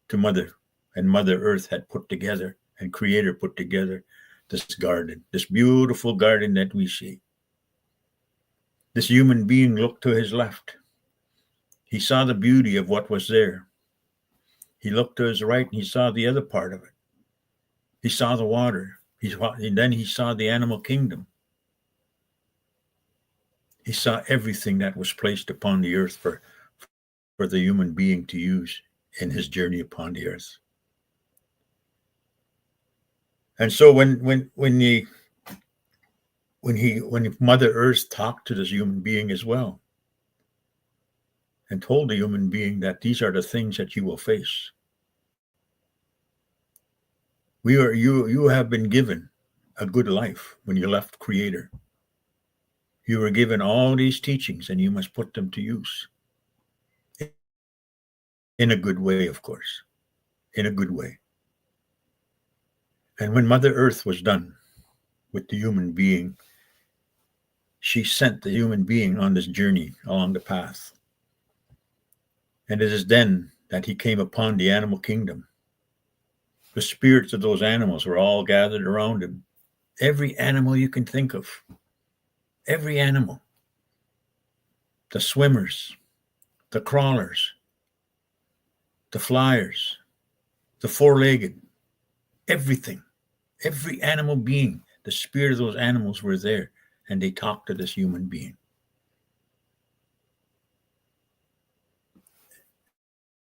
to Mother, and Mother Earth had put together, and Creator put together this garden, this beautiful garden that we see. This human being looked to his left. He saw the beauty of what was there. He looked to his right and he saw the other part of it. He saw the water. And then he saw the animal kingdom. He saw everything that was placed upon the earth for the human being to use in his journey upon the earth. And so when Mother Earth talked to this human being as well, and told the human being that these are the things that you will face. You have been given a good life when you left Creator. You were given all these teachings and you must put them to use. In a good way, of course. In a good way. And when Mother Earth was done with the human being, she sent the human being on this journey along the path. And it is then that he came upon the animal kingdom. The spirits of those animals were all gathered around him. Every animal you can think of. Every animal. The swimmers, the crawlers, the flyers, the 4-legged, everything. Every animal being, the spirit of those animals were there, and they talked to this human being.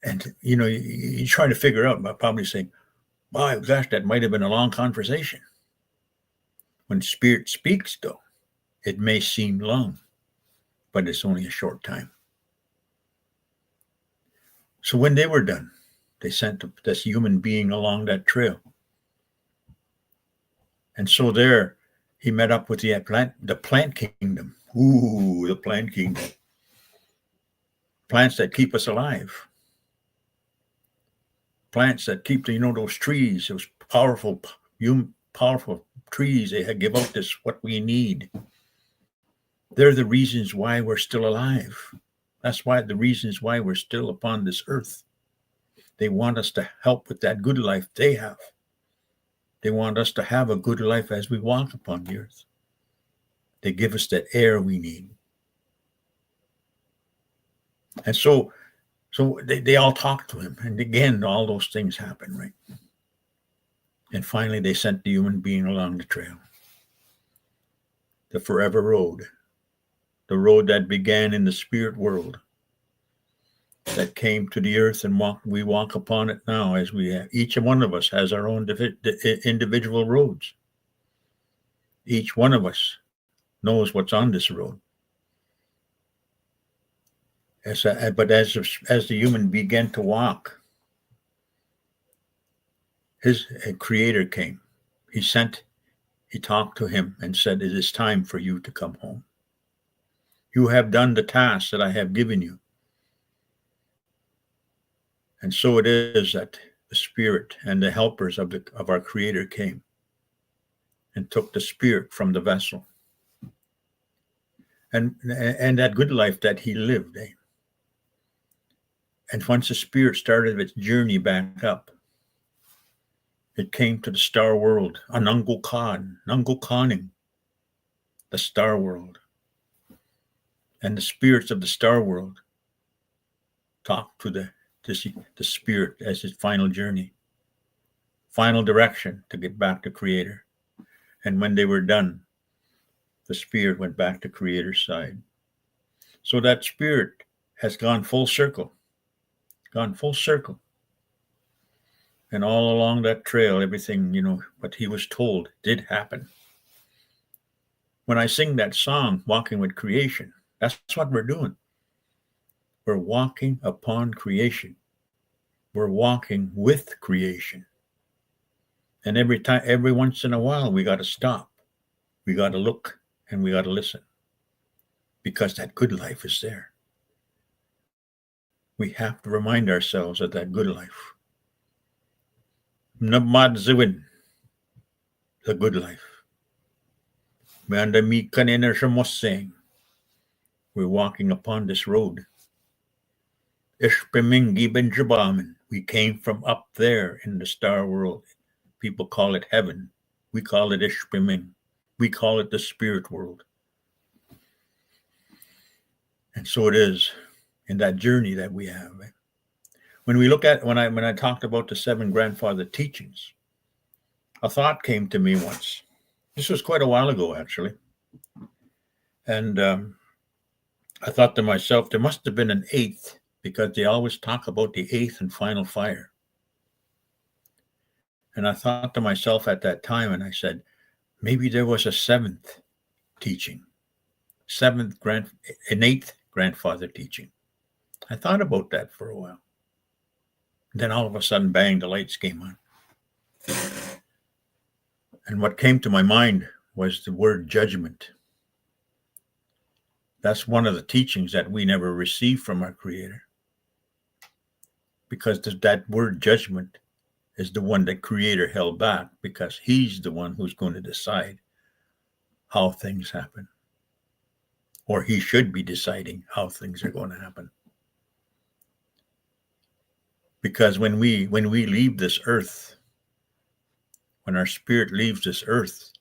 And, you try to figure out by probably saying, wow, gosh, that might have been a long conversation. When Spirit speaks, though, it may seem long, but it's only a short time. So when they were done, they sent this human being along that trail. And so there, he met up with the plant kingdom. Ooh, the plant kingdom. Plants that keep us alive. Plants that keep those trees, those powerful trees. They give out what we need. They're the reasons why we're still alive. That's why the reasons why we're still upon this earth. They want us to help with that good life they have. They want us to have a good life as we walk upon the earth. They give us that air we need. And so they all talked to him. And again, all those things happen, right? And finally, they sent the human being along the trail. The forever road. The road that began in the spirit world. That came to the earth and we walk upon it now as we have. Each one of us has our own individual roads. Each one of us knows what's on this road. But as the human began to walk, his creator came. He talked to him and said, "It is time for you to come home. You have done the task that I have given you." And so it is that the spirit and the helpers of our creator came and took the spirit from the vessel. And that good life that he lived. And once the spirit started its journey back up, it came to the star world, Nungukaning, the star world. And the spirits of the star world talked to the spirit as its final journey, final direction to get back to creator. And when they were done, the spirit went back to creator's side. So that spirit has gone full circle. And all along that trail, everything, what he was told did happen. When I sing that song, Walking with Creation, that's what we're doing. We're walking upon creation. We're walking with creation. And every once in a while, we got to stop. We got to look and we got to listen. Because that good life is there. We have to remind ourselves of that good life. Nabmadzewin, the good life. We're walking upon this road. We came from up there in the star world. People call it heaven. We call it Ishpiming. We call it the spirit world. And so it is in that journey that we have. When we look at, when I talked about the 7 grandfather teachings, a thought came to me once. This was quite a while ago, actually. And I thought to myself, there must have been an 8th, because they always talk about the 8th and final fire. And I thought to myself at that time, and I said, maybe there was a 7th teaching, an 8th grandfather teaching. I thought about that for a while. Then all of a sudden, bang, the lights came on. And what came to my mind was the word judgment. That's one of the teachings that we never received from our Creator. Because that word judgment is the one that Creator held back, because He's the one who's going to decide how things happen. Or He should be deciding how things are going to happen. Because when we leave this earth, when our spirit leaves this earth,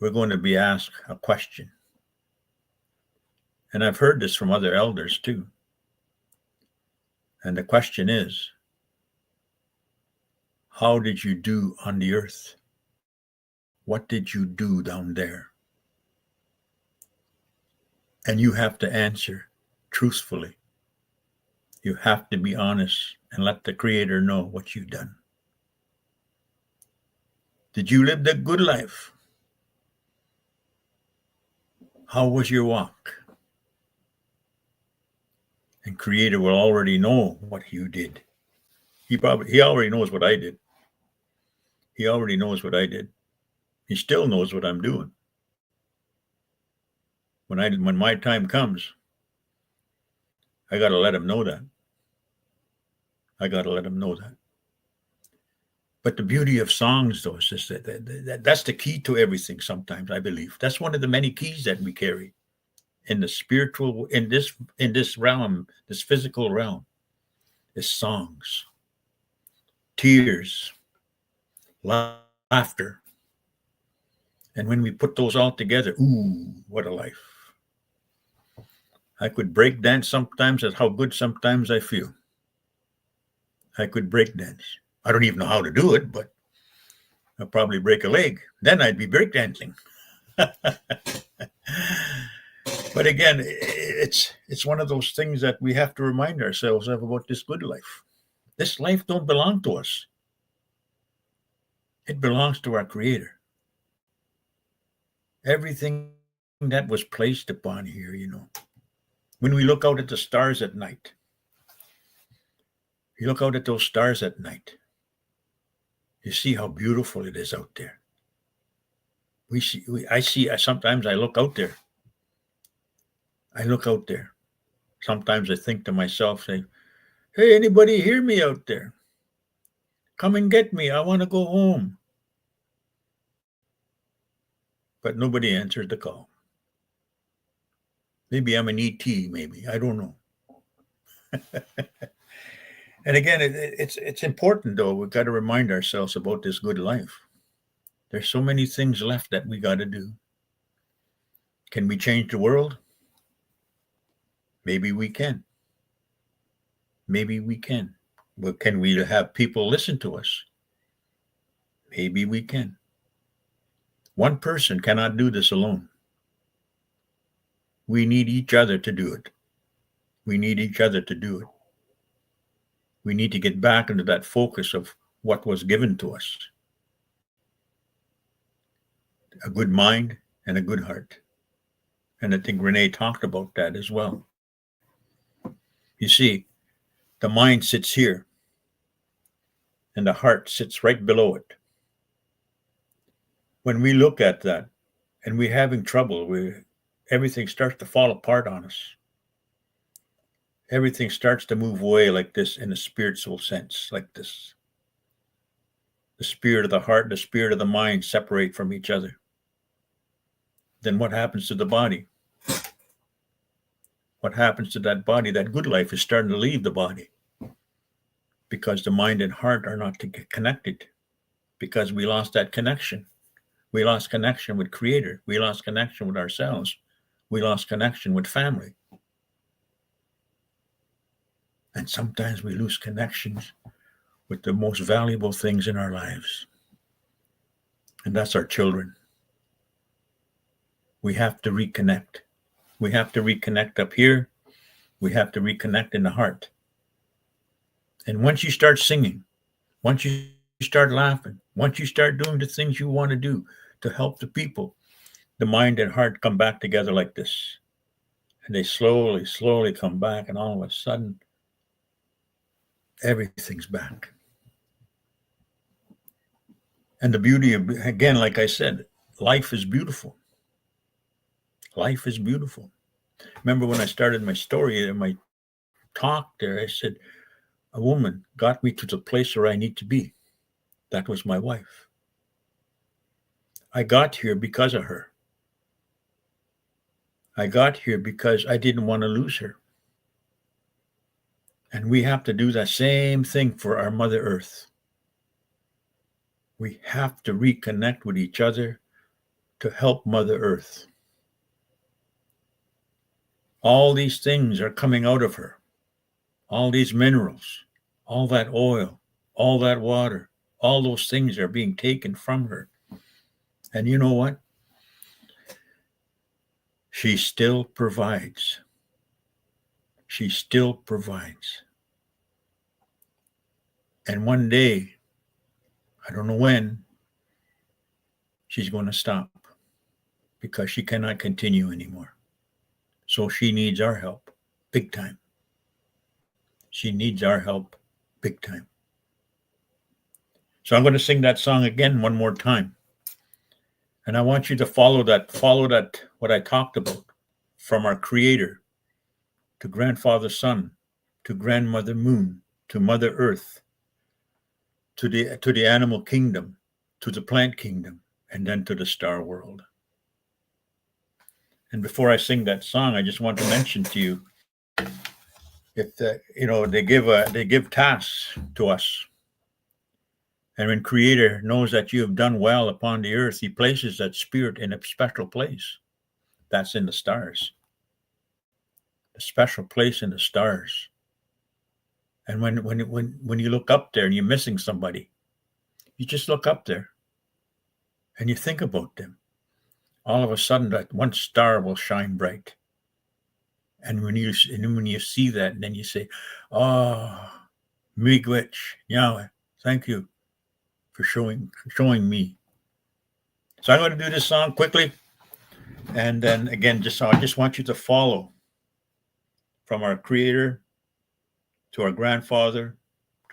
we're going to be asked a question. And I've heard this from other elders too. And the question is, how did you do on the earth? What did you do down there? And you have to answer truthfully. You have to be honest and let the Creator know what you've done. Did you live the good life? How was your walk? And Creator will already know what you did. He already knows what I did. He already knows what I did. He still knows what I'm doing. When my time comes, I got to let him know that. But the beauty of songs, though, is just that's the key to everything sometimes, I believe. That's one of the many keys that we carry in the spiritual, in this realm, this physical realm, is songs, tears, laughter. And when we put those all together, ooh, what a life. I could break dance sometimes. That's how good sometimes I feel. I could break dance. I don't even know how to do it, but I'll probably break a leg. Then I'd be break dancing. But again, it's one of those things that we have to remind ourselves of about this good life. This life don't belong to us. It belongs to our Creator. Everything that was placed upon here, When we look out at the stars at night, you look out at those stars at night. You see how beautiful it is out there. Sometimes I look out there. Sometimes I think to myself, saying, hey, anybody hear me out there? Come and get me. I want to go home. But nobody answered the call. Maybe I'm an ET, maybe. I don't know. And again, it's important, though. We've got to remind ourselves about this good life. There's so many things left that we got to do. Can we change the world? Maybe we can. Maybe we can. But can we have people listen to us? Maybe we can. One person cannot do this alone. We need each other to do it. We need each other to do it. We need to get back into that focus of what was given to us. A good mind and a good heart. And I think Renee talked about that as well. You see, the mind sits here and the heart sits right below it. When we look at that and we're having trouble, everything starts to fall apart on us. Everything starts to move away like this in a spiritual sense, like this. The spirit of the heart and the spirit of the mind separate from each other. Then what happens to the body? What happens to that body? That good life is starting to leave the body because the mind and heart are not connected, because we lost that connection. We lost connection with Creator. We lost connection with ourselves. We lost connection with family. And sometimes we lose connections with the most valuable things in our lives. And that's our children. We have to reconnect. We have to reconnect up here. We have to reconnect in the heart. And once you start singing, once you start laughing, once you start doing the things you want to do to help the people, the mind and heart come back together like this. And they slowly, slowly come back, and all of a sudden, everything's back. And the beauty of, again, like I said, life is beautiful. Life is beautiful. Remember when I started my story and my talk there, I said, a woman got me to the place where I need to be. That was my wife. I got here because of her. I got here because I didn't want to lose her. And we have to do the same thing for our Mother Earth. We have to reconnect with each other to help Mother Earth. All these things are coming out of her. All these minerals, all that oil, all that water, all those things are being taken from her. And you know what? She still provides. She still provides. And one day, I don't know when, she's going to stop because she cannot continue anymore. So she needs our help big time. She needs our help big time. So I'm going to sing that song again one more time. And I want you to follow that, what I talked about, from our Creator to Grandfather Sun, to Grandmother Moon, to Mother Earth, to the animal kingdom, to the plant kingdom, and then to the star world. And before I sing that song, I just want to mention to you, if they give tasks to us. And when Creator knows that you have done well upon the earth, he places that spirit in a special place. That's in the stars. A special place in the stars. And when you look up there and you're missing somebody, you just look up there and you think about them. All of a sudden, that one star will shine bright. And when you see that, and then you say, "Oh, Miigwech, Yahweh, thank you for showing me." So I'm going to do this song quickly, and then again, I just want you to follow from our Creator to our grandfather,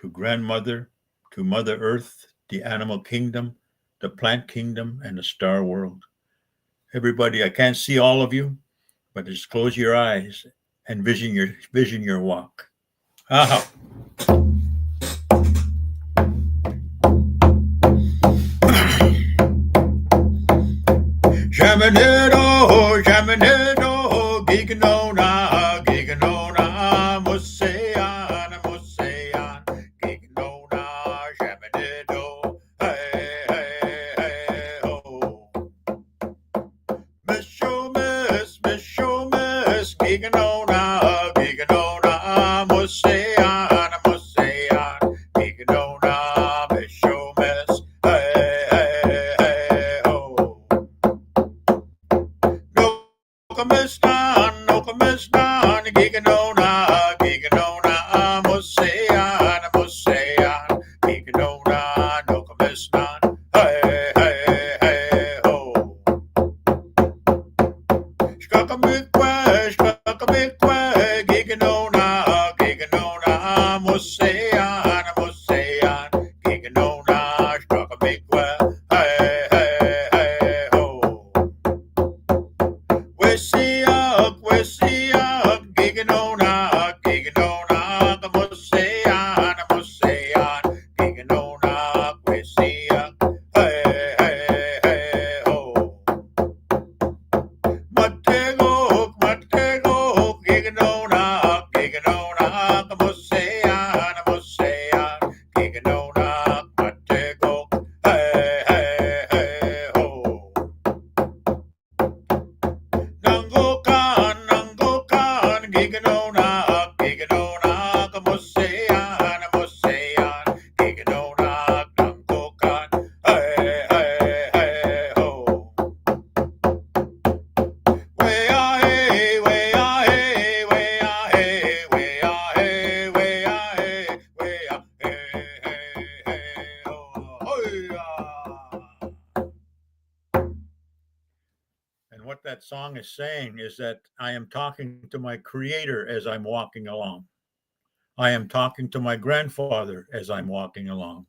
to grandmother, to Mother Earth, the animal kingdom, the plant kingdom, and the star world. Everybody, I can't see all of you, but just close your eyes and vision your walk. Aha. Jaminedo, Jaminedo, Giganona, Giganona, Musean, Musean, Giganona, Jaminedo, hey, hey, hey, oh. Miss you, miss, Giganona, Giganona, Musean, Musean, Giganona, miss you, miss, hey, hey, hey, oh. No commistan, Giganona, Giganona, Musean, Musean, Giganona, no commistan, hey, hey, hey, ho. Shkakamikwe, Giganona, Giganona, Musean, Musean, Giganona, Shkakamikwe, hey, hey, hey, ho. Wesiak, Giganona, Giganona, the Musean, Musean, Giganona, Wesiak, hey, hey, hey, ho. Matego, Giganona, Giganona, the Musean, Musean, Giganona, Matego, hey, hey, hey, ho. Nangokan, Giganona, Giganona, Musean, Musean, Giganona, Nangokan, hey, hey, hey, ho. Way ah hey, way ah hey, way ah hey, way ah hey, way ah hey, way ah hey, hey, hey, ho, hoy, ah. And what that song is saying is that I am talking to my creator as I'm walking along. I am talking to my grandfather as I'm walking along.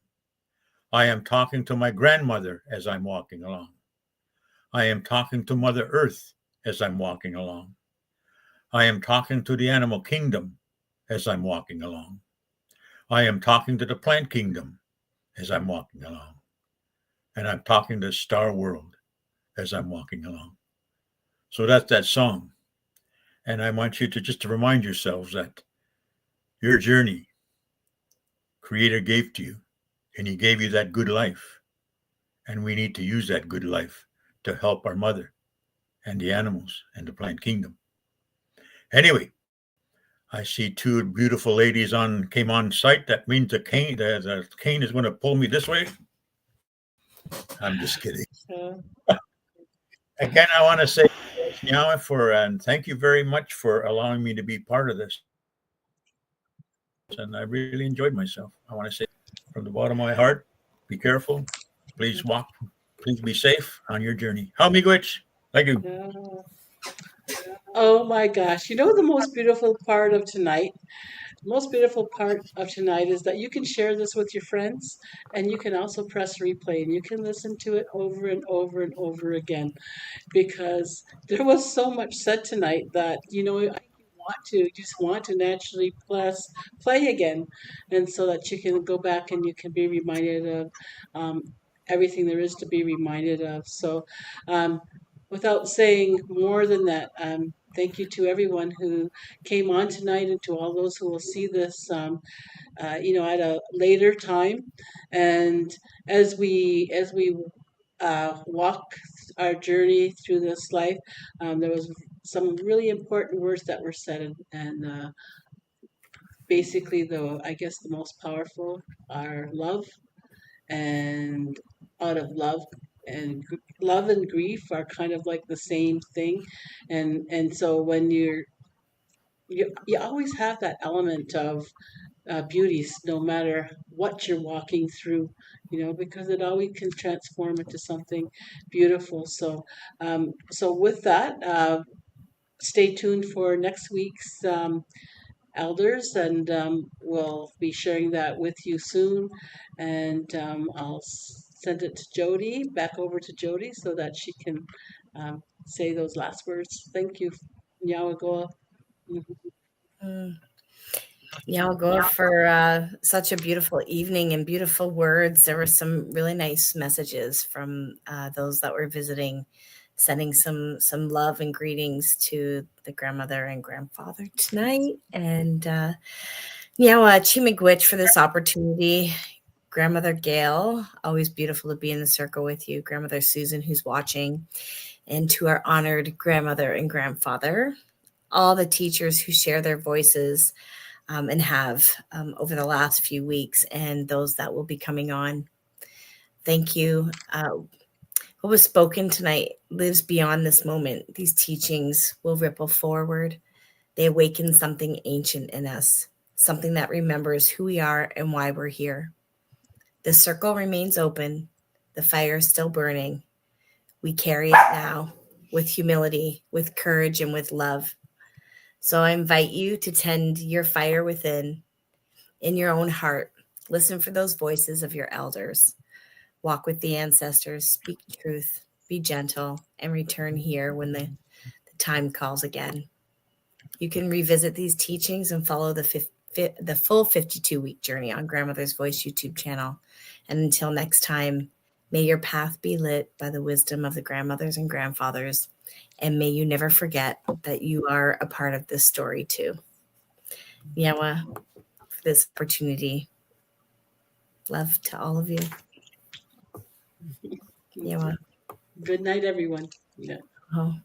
I am talking to my grandmother as I'm walking along. I am talking to Mother Earth as I'm walking along. I am talking to the animal kingdom as I'm walking along. I am talking to the plant kingdom as I'm walking along. And I'm talking to the star world as I'm walking along. So that's that song. And I want you to just to remind yourselves that your journey, Creator gave to you, and He gave you that good life. And we need to use that good life to help our mother and the animals and the plant kingdom. Anyway, I see two beautiful ladies came on site. That means the cane is going to pull me this way. I'm just kidding. Again, I want to say and thank you very much for allowing me to be part of this. And I really enjoyed myself. I want to say from the bottom of my heart, be careful. Please be safe on your journey. How miigwech. Thank you. Oh my gosh. You know the most beautiful part of tonight? The most beautiful part of tonight is that you can share this with your friends and you can also press replay and you can listen to it over and over and over again because there was so much said tonight that, you just want to naturally press play again and so that you can go back and you can be reminded of everything there is to be reminded of. So without saying more than that, thank you to everyone who came on tonight and to all those who will see this, at a later time. And as we walk our journey through this life, there was some really important words that were said, and basically, I guess the most powerful are love, and out of love and love and grief are kind of like the same thing, and so when you always have that element of beauties, no matter what you're walking through, because it always can transform into something beautiful. So with that, stay tuned for next week's elders, and we'll be sharing that with you soon. And I'll send it to Jody, back over to Jody, so that she can say those last words. Thank you, Nyawagoa. Yeah, I'll go for such a beautiful evening and beautiful words. There were some really nice messages from those that were visiting, sending some love and greetings to the grandmother and grandfather tonight. And Chimigwich for this opportunity. Grandmother Gail, always beautiful to be in the circle with you. Grandmother Susan, who's watching, and to our honored grandmother and grandfather, all the teachers who share their voices and have over the last few weeks, and those that will be coming on. Thank you. What was spoken tonight lives beyond this moment. These teachings will ripple forward. They awaken something ancient in us, something that remembers who we are and why we're here. The circle remains open. The fire is still burning. We carry it now with humility, with courage, and with love. So I invite you to tend your fire within, in your own heart. Listen for those voices of your elders. Walk with the ancestors, speak truth, be gentle, and return here when the time calls again. You can revisit these teachings and follow the full 52-week journey on Grandmother's Voice YouTube channel. And until next time, may your path be lit by the wisdom of the grandmothers and grandfathers, and may you never forget that you are a part of this story too. Yawa, for this opportunity. Love to all of you. Yawa. Good night, everyone. Yeah. Oh.